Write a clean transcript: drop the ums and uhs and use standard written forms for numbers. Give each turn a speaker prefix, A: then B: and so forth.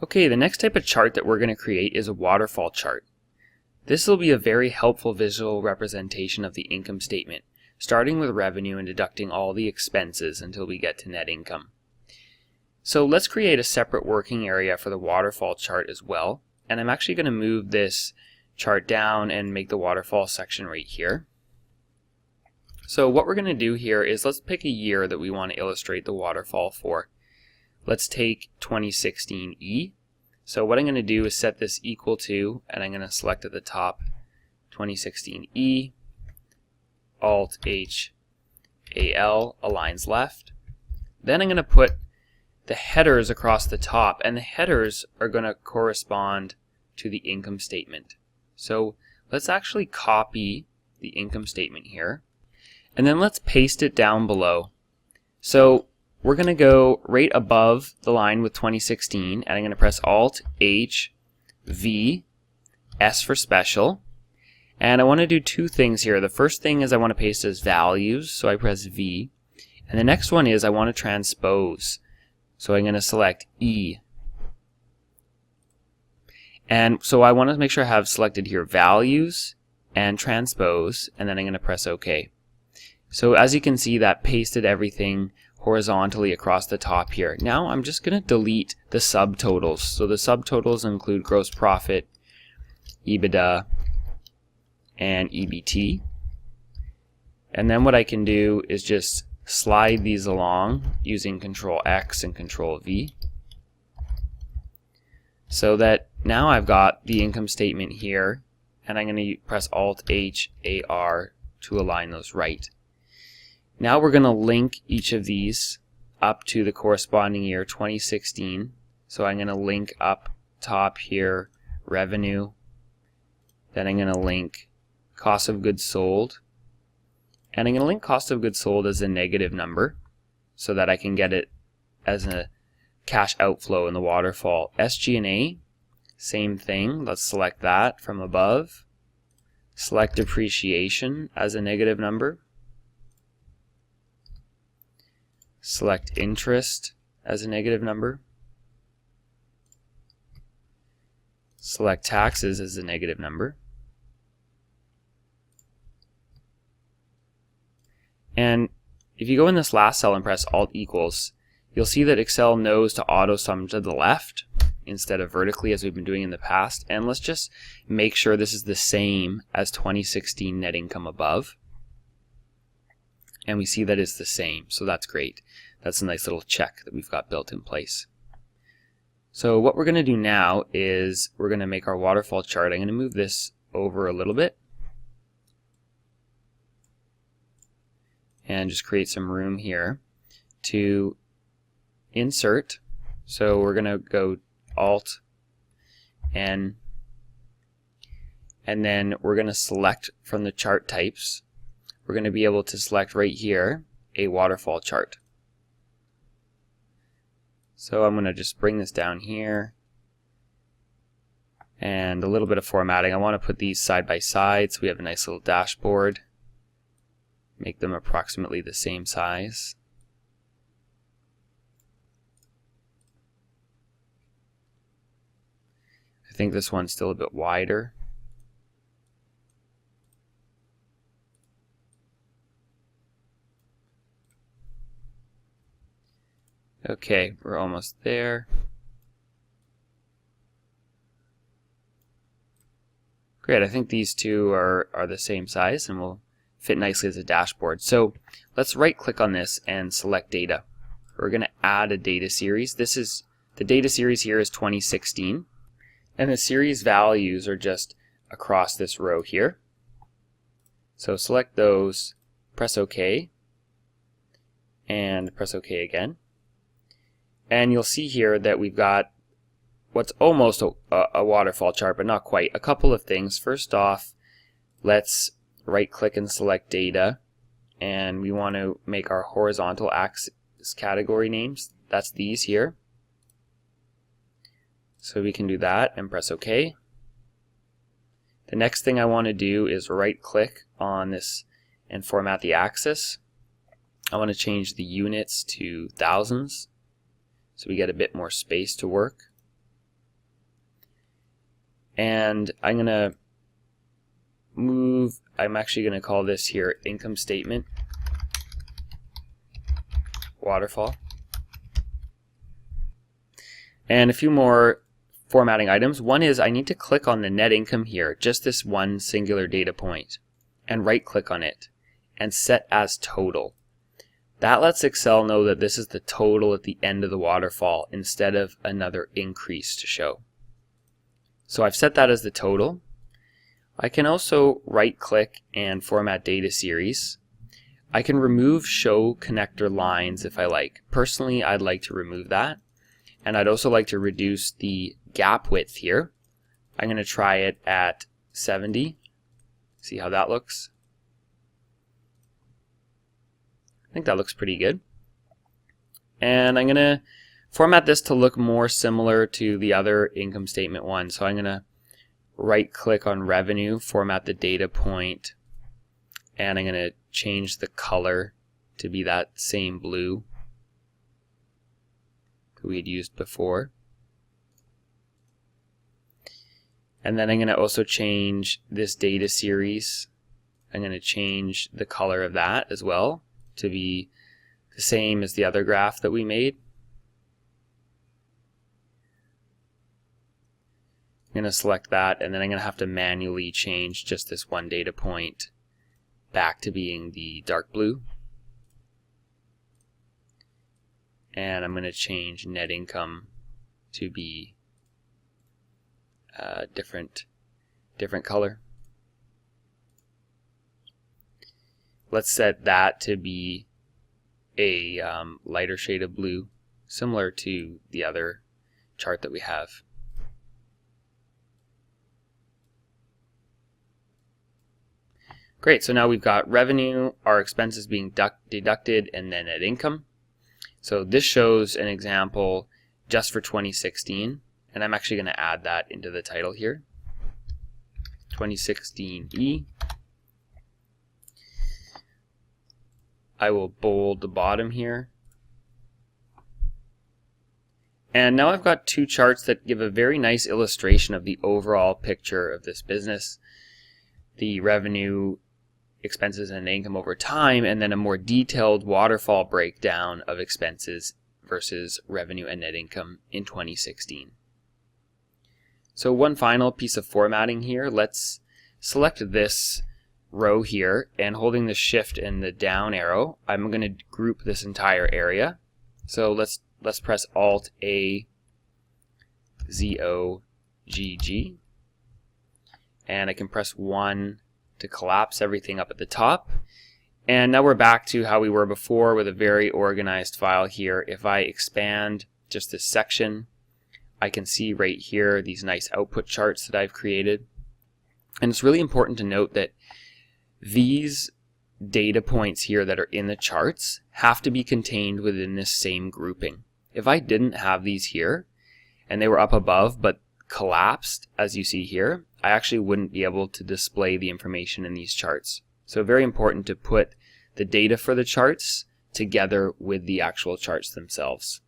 A: Okay, the next type of chart that we're going to create is a waterfall chart. This will be a very helpful visual representation of the income statement, starting with revenue and deducting all the expenses until we get to net income. So let's create a separate working area for the waterfall chart as well. And I'm actually going to move this chart down and make the waterfall section right here. So what we're going to do here is let's pick a year that we want to illustrate the waterfall for. Let's take 2016E. So what I'm going to do is set this equal to, and I'm going to select at the top 2016E, Alt H AL, aligns left. Then I'm going to put the headers across the top, and the headers are going to correspond to the income statement. So let's actually copy the income statement here, and then let's paste it down below. So we're going to go right above the line with 2016, and I'm going to press Alt H V S for special. And I want to do two things here. The first thing is I want to paste as values, so I press V. And the next one is I want to transpose. So I'm going to select E. And so I want to make sure I have selected here values and transpose, and then I'm going to press OK. So as you can see, that pasted everything horizontally across the top here. Now I'm just going to delete the subtotals. So the subtotals include gross profit, EBITDA, and EBT. And then what I can do is just slide these along using Control X and Control V, so that now I've got the income statement here, and I'm going to press Alt H AR to align those right. Now we're going to link each of these up to the corresponding year 2016. So I'm going to link up top here revenue, then I'm going to link cost of goods sold, and I'm going to link cost of goods sold as a negative number so that I can get it as a cash outflow in the waterfall. SG&A, same thing. Let's select that from above. Select depreciation as a negative number. Select interest as a negative number. Select taxes as a negative number. And if you go in this last cell and press Alt equals, you'll see that Excel knows to auto sum to the left instead of vertically as we've been doing in the past. And let's just make sure this is the same as 2016 net income above. And we see that it's the same, so that's great. That's a nice little check that we've got built in place. So what we're going to do now is we're going to make our waterfall chart. I'm going to move this over a little bit and just create some room here to insert. So we're going to go Alt N, and then we're going to select from the chart types. We're going to be able to select right here a waterfall chart. So I'm going to just bring this down here, and a little bit of formatting. I want to put these side by side so we have a nice little dashboard. Make them approximately the same size. I think this one's still a bit wider. Okay, we're almost there. Great, I think these two are the same size and will fit nicely as a dashboard. So let's right click on this and select data. We're going to add a data series. The data series here is 2016, and the series values are just across this row here. So select those, press OK, and press OK again. And you'll see here that we've got what's almost a waterfall chart, but not quite. A couple of things. First off, let's right click and select data, and we want to make our horizontal axis category names. That's these here. So we can do that and press OK. The next thing I want to do is right click on this and format the axis. I want to change the units to thousands, so we get a bit more space to work. And I'm actually going to call this here income statement waterfall. And a few more formatting items. One is I need to click on the net income here, just this one singular data point, and right click on it and set as total. That lets Excel know that this is the total at the end of the waterfall instead of another increase to show. So I've set that as the total. I can also right click and format data series. I can remove show connector lines if I like. Personally, I'd like to remove that. And I'd also like to reduce the gap width here. I'm going to try it at 70. See how that looks. I think that looks pretty good. And I'm going to format this to look more similar to the other income statement one. So I'm going to right click on revenue, format the data point, and I'm going to change the color to be that same blue that we had used before. And then I'm going to also change this data series. I'm going to change the color of that as well to be the same as the other graph that we made. I'm going to select that, and then I'm going to have to manually change just this one data point back to being the dark blue. And I'm going to change net income to be a different color. Let's set that to be a lighter shade of blue, similar to the other chart that we have. Great, so now we've got revenue, our expenses being deducted, and then net income. So this shows an example just for 2016, and I'm actually going to add that into the title here. 2016E. I will bold the bottom here. And now I've got two charts that give a very nice illustration of the overall picture of this business. The revenue, expenses, and income over time, and then a more detailed waterfall breakdown of expenses versus revenue and net income in 2016. So one final piece of formatting here. Let's select this row here, and holding the shift and the down arrow, I'm going to group this entire area. So let's press Alt A Z O G G, and I can press 1 to collapse everything up at the top. And now we're back to how we were before with a very organized file here. If I expand just this section, I can see right here these nice output charts that I've created. And it's really important to note that these data points here that are in the charts have to be contained within this same grouping. If I didn't have these here and they were up above but collapsed, as you see here, I actually wouldn't be able to display the information in these charts. So very important to put the data for the charts together with the actual charts themselves.